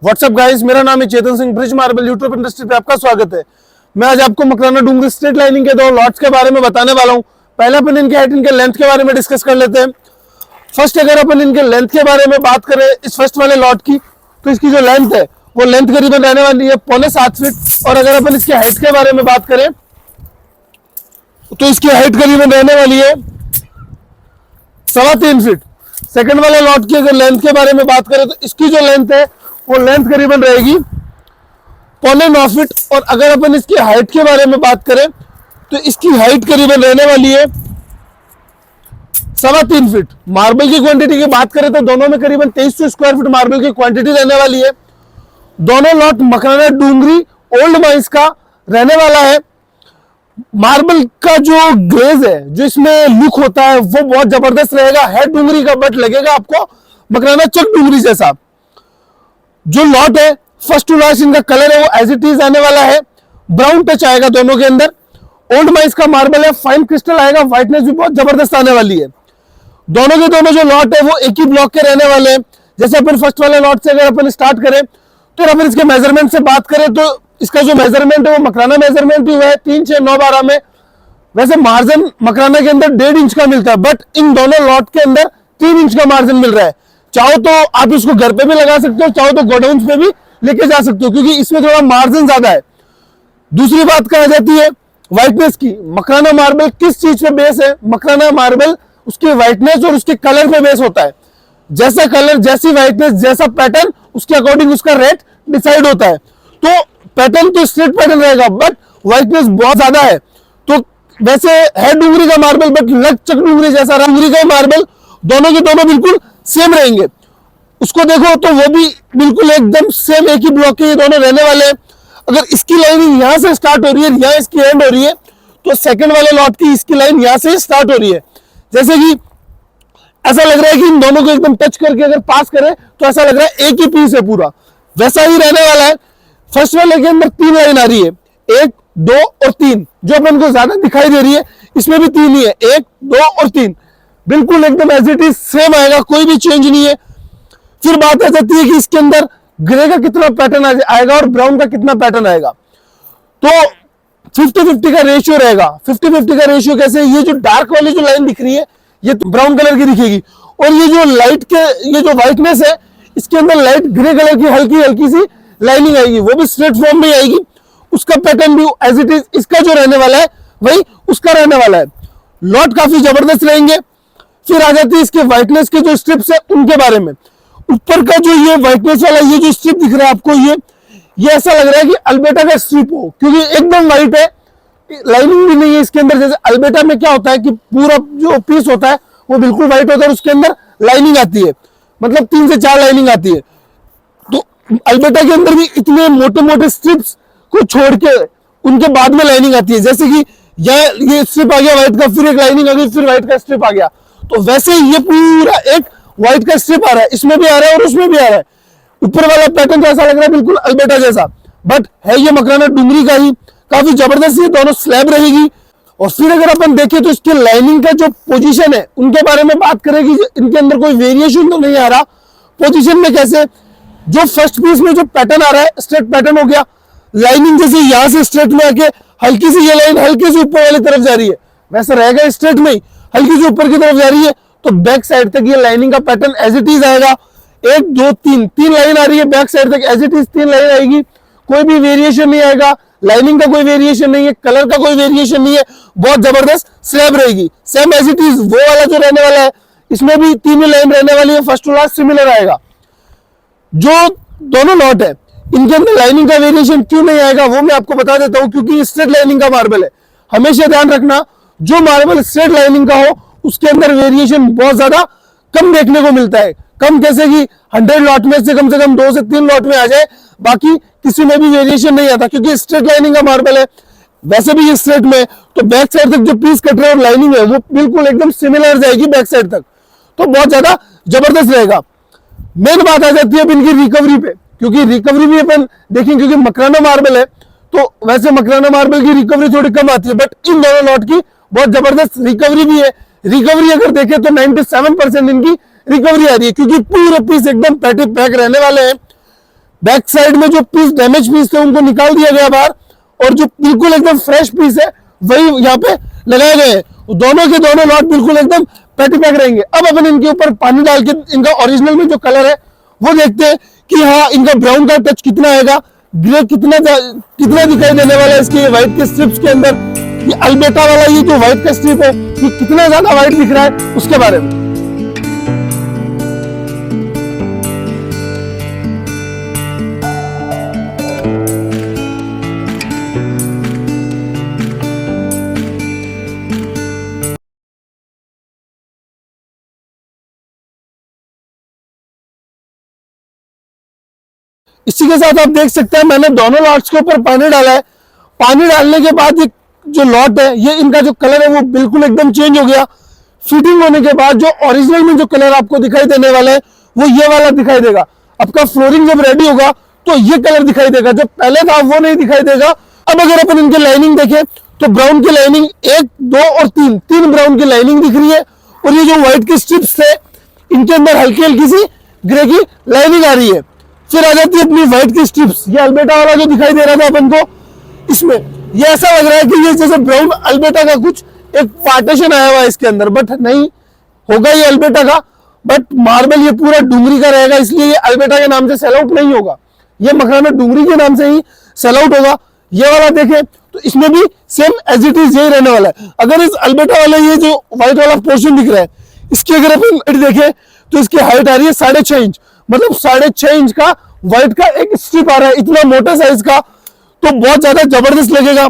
WhatsApp guys, मेरा नाम है Chetan Singh. Brij marble YouTube industry पे आपका स्वागत है। मैं आज आपको मकराना डूंगरी स्ट्रेट लाइनिंग के दो लॉट्स के बारे में बताने वाला हूं। पहले अपन इनके हाइट, इनके लेंथ के बारे में डिस्कस कर लेते हैं। फर्स्ट अगर अपन इनके लेंथ के बारे में बात करें इस फर्स्ट वाले लॉट की, तो इसकी जो लेंथ है वो लेंथ करीबन रहने वाली है 7.25 फीट। और अगर अपन इसकी हाइट के बारे में बात करें तो इसकी हाइट करीबन रहने वाली है 3.25 फीट। सेकंड वाले लॉट की अगर लेंथ के बारे में बात करें तो इसकी जो लेंथ है वो लेंथ करीबन रहेगी 9.25 फीट। और अगर अपन इसकी हाइट के बारे में बात करें तो इसकी हाइट करीबन रहने वाली है 3.25 फीट। मार्बल की क्वांटिटी की बात करें तो दोनों में करीबन 2300 स्क्वायर फीट मार्बल की क्वांटिटी रहने वाली है। दोनों lot Makrana Dungri old mines का रहने वाला है। मार्बल का जो ग्लेज है, जो इसमें लुक होता है वो बहुत जबरदस्त रहेगा। है डूंगरी का, बट लगेगा आपको मकराना चक डूंगरी जैसा। जो लॉट है फर्स्ट टू लास्ट इनका कलर है वो एज इट इज आने वाला है। ब्राउन टच आएगा दोनों के अंदर। ओल्ड माइंस का मार्बल है, फाइन क्रिस्टल आएगा, व्हाइटनेस भी बहुत जबरदस्त आने वाली है। दोनों के दोनों जो लॉट है वो एक ही ब्लॉक के रहने वाले हैं। जैसे अपन फर्स्ट वाले लॉट से अगर अपन स्टार्ट करें तो अपन इसके मेजरमेंट से बात करें तो इसका जो मेजरमेंट है वो मकराना मेजरमेंट ही हुआ है 3, 6, 9, 12 में। वैसे मार्जिन मकराना के अंदर 1.5 इंच का मिलता है, बट इन दोनों लॉट के अंदर 3 इंच का मार्जिन मिल रहा है। चाहो तो आप इसको घर पे भी लगा सकते हो, चाहो तो गोडाउन पे भी लेके जा सकते हो, क्योंकि इसमें थोड़ा मार्जिन ज्यादा है। दूसरी बात कहा जाती है व्हाइटनेस की। मकराना मार्बल किस चीज पे बेस है? मकराना मार्बल उसकी व्हाइटनेस और उसके कलर पे बेस होता है। जैसा कलर, जैसी व्हाइटनेस, जैसा पैटर्न, उसके अकॉर्डिंग उसका रेट डिसाइड होता है। तो पैटर्न तो स्ट्रेट पैटर्न रहेगा, बट व्हाइटनेस बहुत ज्यादा है। तो वैसे है डूंगरी का मार्बल, बट लग चक डूंगरी जैसा डूंगरी का मार्बल दोनों के दोनों बिल्कुल सेम रहेंगे। उसको देखो तो वो भी बिल्कुल एकदम सेम एक ही ब्लॉक के ये दोनों रहने वाले हैं। अगर इसकी लाइन यहां से स्टार्ट हो रही है, यहां इसकी एंड हो रही है, तो सेकंड वाले लॉट की इसकी लाइन यहां से स्टार्ट हो रही है। जैसे कि ऐसा लग रहा है कि इन दोनों को एकदम टच करके अगर पास करें तो ऐसा लग रहा है एक ही पीस है पूरा, वैसा ही रहने वाला है। फर्स्ट वाले के अंदर 3 लाइन आ रही है, 1, 2 और 3, जो अपन को ज्यादा दिखाई दे रही है। इसमें भी 3 ही है, 1, 2 और 3, बिल्कुल एकदम एज इट इज सेम आएगा, कोई भी चेंज नहीं है। फिर बात आ जाती है कि इसके अंदर ग्रे का कितना पैटर्न आएगा और ब्राउन का कितना पैटर्न आएगा। तो 50-50 का रेशियो रहेगा। 50-50 का रेशियो कैसे? ये जो डार्क वाली जो लाइन दिख रही है ये तो ब्राउन कलर की दिखेगी, और ये जो लाइट के ये जो व्हाइटनेस है इसके अंदर लाइट ग्रे कलर की हल्की हल्की सी लाइनिंग आएगी, वो भी स्ट्रेट फॉर्म में आएगी। उसका पैटर्न भी एज इट इज इसका जो रहने वाला है वही उसका रहने वाला है। लॉट काफी जबरदस्त रहेंगे। फिर आ जाती है इसके व्हाइटनेस के जो स्ट्रिप्स है उनके बारे में। ऊपर का जो ये व्हाइटनेस वाला ये जो स्ट्रिप दिख रहा है आपको, ये ऐसा लग रहा है कि अल्बेटा का स्ट्रिप हो, क्योंकि एकदम व्हाइट है, लाइनिंग भी नहीं है इसके अंदर। जैसे अल्बेटा में क्या होता है कि पूरा जो पीस होता है वो बिल्कुल व्हाइट होता है और उसके अंदर लाइनिंग आती है, मतलब 3 से 4 लाइनिंग आती है। तो अल्बेटा के अंदर भी इतने मोटे मोटे स्ट्रिप्स को छोड़ के उनके बाद में लाइनिंग आती है। जैसे कि ये स्ट्रिप आ गया व्हाइट का, फिर एक लाइनिंग आ गई, फिर व्हाइट का स्ट्रिप आ गया। तो वैसे ही ये पूरा एक व्हाइट का स्ट्रिप आ रहा है, इसमें भी आ रहा है और उसमें भी आ रहा है। ऊपर वाला पैटर्न तो ऐसा लग रहा है बिल्कुल अल्बेटा जैसा, बट है ये मकराना डूंगरी का ही। काफी जबरदस्त ये दोनों स्लैब रहेगी। और फिर अगर अपन देखें तो इसके लाइनिंग का जो पोजीशन है उनके बारे में बात करेंगे। इनके अंदर कोई वेरिएशन तो नहीं आ रहा पोजीशन में। कैसे? जो फर्स्ट पीस में जो पैटर्न आ रहा है स्ट्रेट पैटर्न हो गया, लाइनिंग जैसे यहां से स्ट्रेट में आके हल्की सी ये लाइन हल्की से ऊपर वाली तरफ जा रही है, वैसे रहेगा स्ट्रेट में ही हल्की से ऊपर की तरफ जा रही है। तो बैक साइड तक ये लाइनिंग का पैटर्न एज इट इज आएगा। 1, 2, 3 लाइन आ रही है बैक साइड तक, एज इट इज 3 लाइन आएगी, कोई भी वेरिएशन नहीं आएगा। लाइनिंग का कोई वेरिएशन नहीं है, कलर का कोई वेरिएशन नहीं है, बहुत जबरदस्त स्लैब रहेगी। सेम एज इट इज वो वाला जो रहने वाला है इसमें भी 3 लाइन रहने वाली है, फर्स्ट टू लास्ट सिमिलर आएगा। जो दोनों लॉट है इनके अंदर लाइनिंग का वेरिएशन क्यों नहीं आएगा वो मैं आपको बता देता हूं, क्योंकि स्ट्रेट लाइनिंग का मार्बल है। हमेशा ध्यान रखना, जो मार्बल स्ट्रेट लाइनिंग का हो उसके अंदर वेरिएशन बहुत ज्यादा कम देखने को मिलता है। कम कैसे कि 100 लॉट में से कम 2 से 3 लॉट में आ जाए, बाकी किसी में भी वेरिएशन नहीं आता, क्योंकि स्ट्रेट लाइनिंग का मार्बल है। वैसे भी ये स्ट्रेट में तो बैक साइड तक जो पीस कट रहा है और लाइनिंग है वो बिल्कुल एकदम सिमिलर जाएगी बैक साइड तक, तो बहुत ज्यादा जबरदस्त रहेगा। मेन बात आ जाती है अब इनकी रिकवरी पे, क्योंकि रिकवरी भी अपन देखें, क्योंकि मकराना मार्बल है तो वैसे मकराना मार्बल की रिकवरी थोड़ी कम आती है, बट इन दोनों लॉट की बहुत जबरदस्त रिकवरी भी है। रिकवरी अगर देखें तो 97% इनकी रिकवरी आ रही है, क्योंकि पूरे पीस एकदम पैटी पैक रहने वाले हैं। बैक साइड में जो पीस डैमेज पीस थे उनको निकाल दिया गया बाहर, और जो बिल्कुल एकदम फ्रेश पीस है वही यहाँ पे लगाए गए हैं। दोनों के दोनों लॉट बिल्कुल एकदम पैटी पैक रहेंगे। अब अपन इनके ऊपर पानी डाल के इनका ओरिजिनल में जो कलर है वो देखते हैं कि हाँ इनका ब्राउन का टच कितना आएगा, ग्रे कितना दिखाई देने वाला है इसके व्हाइट के स्ट्रिप्स के अंदर, ये अल्बेटा वाला ये जो व्हाइट का स्ट्रिप है ये कितना ज्यादा व्हाइट दिख रहा है उसके बारे में। इसी के साथ आप देख सकते हैं मैंने दोनों लॉट्स के ऊपर पानी डाला है। पानी डालने के बाद ये जो लॉट है ये इनका जो कलर है वो बिल्कुल एकदम चेंज हो गया। फिटिंग होने के बाद जो ओरिजिनल में जो कलर आपको दिखाई देने वाला है वो ये वाला दिखाई देगा। आपका फ्लोरिंग जब रेडी होगा तो ये कलर दिखाई देगा, जो पहले था वो नहीं दिखाई देगा। अब अगर अपन इनकी लाइनिंग देखें तो ब्राउन की लाइनिंग 1, 2 और 3 ब्राउन की लाइनिंग दिख रही है, और ये जो व्हाइट के स्ट्रिप्स थे इनके अंदर हल्की हल्की सी ग्रे की लाइनिंग आ रही है। फिर आ जाती है अपनी व्हाइट की स्ट्रिप्स। ये अल्बेटा वाला जो दिखाई दे रहा था अपन को, इसमें ये ऐसा लग रहा है कि ये जैसे ब्राउन अल्बेटा का कुछ एक पार्टीशन आया हुआ है इसके अंदर, बट नहीं होगा ये अल्बेटा का, बट मार्बल ये पूरा डूंगरी का रहेगा, इसलिए ये अल्बेटा के नाम से सेल आउट नहीं होगा, ये मकाना डूंगरी के नाम से ही सेल आउट होगा। ये वाला देखें तो इसमें भी सेम एज इट इज यही रहने वाला है। अगर इस अल्बेटा वाले ये जो व्हाइट वाला पोर्शन दिख रहा है इसकी अगर अपन हाइट देखें तो इसकी हाइट आ रही है 6.5 इंच, मतलब 6.5 इंच का व्हाइट का एक स्ट्रिप आ रहा है, इतना मोटा साइज का, तो बहुत ज्यादा जबरदस्त लगेगा।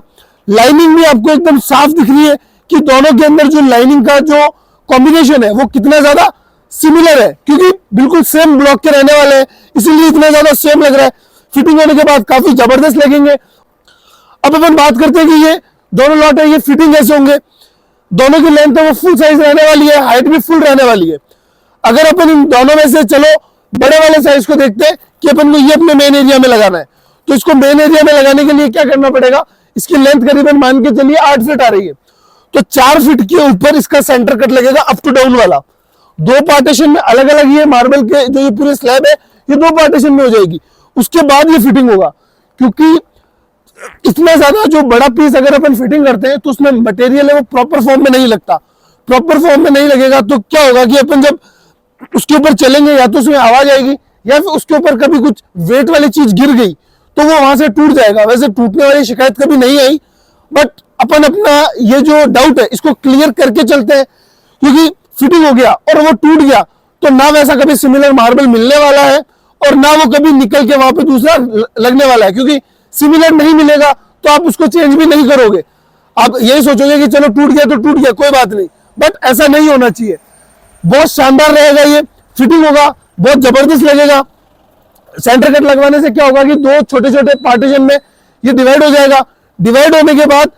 लाइनिंग भी आपको एकदम साफ दिख रही है कि दोनों के अंदर जो लाइनिंग का जो कॉम्बिनेशन है वो कितना ज्यादा सिमिलर है, क्योंकि बिल्कुल सेम ब्लॉक के रहने वाले हैं, इसीलिए इतना ज्यादा सेम लग रहा है। फिटिंग होने के बाद काफी जबरदस्त लगेंगे। अब अपन बात करते हैं कि ये दोनों लॉट है ये फिटिंग कैसे होंगे। दोनों की लेंथ है वो फुल साइज रहने वाली है, हाइट भी फुल रहने वाली है। अगर अपन इन दोनों में से चलो बड़े वाले साइज को देखते हैं कि अपन को ये अपने मेन एरिया में लगाना है, तो इसको मेन एरिया में लगाने के लिए क्या करना पड़ेगा, इसकी लेंथ करीबन मान के चलिए 8 फीट आ रही है, तो 4 फीट के ऊपर इसका सेंटर कट लगेगा अप टू डाउन वाला। 2 पार्टीशन में अलग अलग ये मार्बल के जो ये पूरे स्लैब है ये 2 पार्टीशन में हो जाएगी, उसके बाद ये फिटिंग होगा। क्योंकि इतना ज्यादा जो बड़ा पीस अगर अपन फिटिंग करते हैं तो उसमें मटेरियल है वो प्रॉपर फॉर्म में नहीं लगता। प्रॉपर फॉर्म में नहीं लगेगा तो क्या होगा कि अपन जब उसके ऊपर चलेंगे या तो उसमें आवाज आएगी, या फिर उसके ऊपर कभी कुछ वेट वाली चीज गिर गई तो वो वहां से टूट जाएगा। वैसे टूटने वाली शिकायत कभी नहीं आई, बट अपन अपना ये जो डाउट है इसको क्लियर करके चलते हैं, क्योंकि फिटिंग हो गया और वो टूट गया तो ना वैसा कभी सिमिलर मार्बल मिलने वाला है और ना वो कभी निकल के वहां पे दूसरा लगने वाला है। क्योंकि सिमिलर नहीं मिलेगा तो आप उसको चेंज भी नहीं करोगे, आप यही सोचोगे कि चलो टूट गया तो टूट गया कोई बात नहीं, बट ऐसा नहीं होना चाहिए। बहुत शानदार रहेगा, ये फिटिंग होगा, बहुत जबरदस्त लगेगा। सेंटर कट लगवाने से क्या होगा कि 2 छोटे छोटे पार्टीशन में ये डिवाइड हो जाएगा। डिवाइड होने के बाद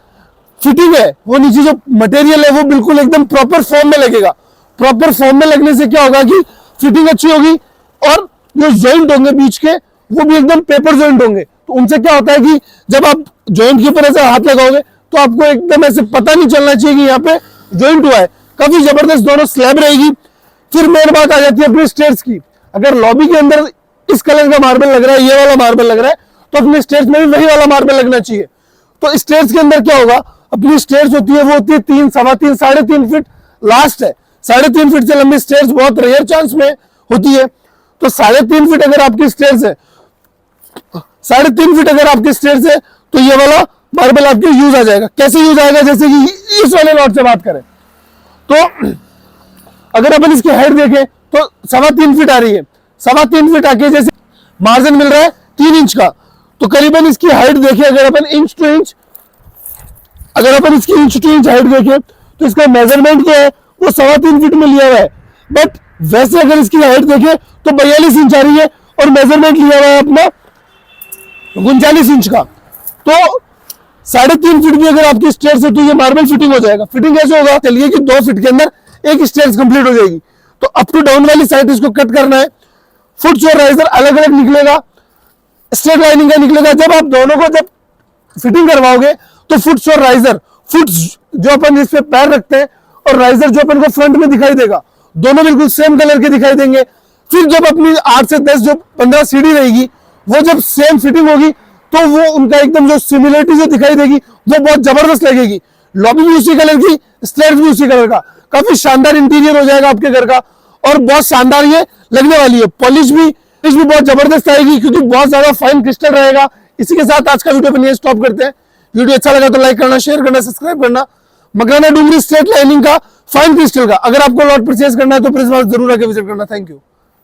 फिटिंग है वो नीचे जो मटेरियल है वो बिल्कुल एकदम प्रॉपर फॉर्म में लगेगा। प्रॉपर फॉर्म में लगने से क्या होगा कि फिटिंग अच्छी होगी और जो जॉइंट होंगे बीच के वो भी एकदम पेपर जॉइंट होंगे। तो उनसे क्या होता है कि जब आप जॉइंट के ऊपर ऐसे हाथ लगाओगे तो आपको एकदम ऐसे पता नहीं चलना चाहिए कि यहाँ पे जॉइंट हुआ है। काफी जबरदस्त दोनों स्लैब रहेगी। फिर मेन बात आ जाती है अपनी स्टेयर्स की। अगर लॉबी के अंदर इस कलर का मार्बल लग रहा है, ये वाला मार्बल लग रहा है, तो अपने स्टेयर्स में भी वही वाला मार्बल लगना चाहिए। तो स्टेयर्स के अंदर क्या होगा, अपनी स्टेयर्स होती है वो होती है 3, 3.25, 3.5 फीट लास्ट है। 3.5 फीट से लंबी स्टेयर्स बहुत रेयर चांस में होती है। तो 3.5 फीट अगर आपकी स्टेयर्स है, 3.5 फीट अगर आपकी स्टेयर्स है तो ये वाला मार्बल आपके यूज आ जाएगा। कैसे यूज आएगा, जैसे कि इस वाले लॉट से बात करें तो अगर अपन इसकी हाइट देखें तो 3.25 फीट आ रही है। 3.25 फीट आके जैसे मार्जिन मिल रहा है 3 इंच का, तो करीबन इसकी हाइट देखें अगर अपन इंच टू इंच, अगर अपन इसकी इंच टू इंच हाइट देखें तो इसका मेजरमेंट क्या है वो 3.25 फीट में लिया हुआ है। बट वैसे अगर इसकी हाइट देखें तो 42 इंच आ रही है और मेजरमेंट लिया हुआ है अपना 39 इंच का। तो 3.5 फीट भी अगर आपकी स्टेयर्स है तो ये मार्बल फिटिंग हो जाएगा। फिटिंग कैसे होगा, चलिए कि 2 फीट के अंदर एक स्टेयर्स कंप्लीट हो जाएगी। तो अप टू डाउन वाली साइड इसको कट करना है। फुट्स और राइजर अलग अलग निकलेगा, स्ट्रेट लाइनिंग का निकलेगा। जब आप दोनों को जब फिटिंग करवाओगे तो फुट्स और राइजर, फुट्स जो अपन इस पे पैर रखते हैं और राइजर जो अपन को फ्रंट में दिखाई देगा, दोनों बिल्कुल सेम कलर के दिखाई देंगे। फिर जब अपनी 8 से 10 जो 15 सीढ़ी रहेगी वो जब सेम फिटिंग होगी तो वो उनका एकदम जो सिमिलरिटी जो दिखाई देगी वो बहुत जबरदस्त लगेगी। लॉबी भी उसी कलर की, स्टेयर्स भी उसी कलर का, काफी शानदार इंटीरियर हो जाएगा आपके घर का और बहुत शानदार ये लगने वाली है। पॉलिश भी बहुत जबरदस्त आएगी क्योंकि बहुत ज्यादा फाइन क्रिस्टल रहेगा। इसी के साथ आज का वीडियो अपन ये स्टॉप करते हैं। वीडियो अच्छा लगा तो लाइक करना, शेयर करना, सब्सक्राइब करना। मकराना डूंगरी स्ट्रेट लाइनिंग का फाइन क्रिस्टल का अगर आपको लॉट परचेज करना है तो प्लीज जरूर आके विजिट करना। Thank you.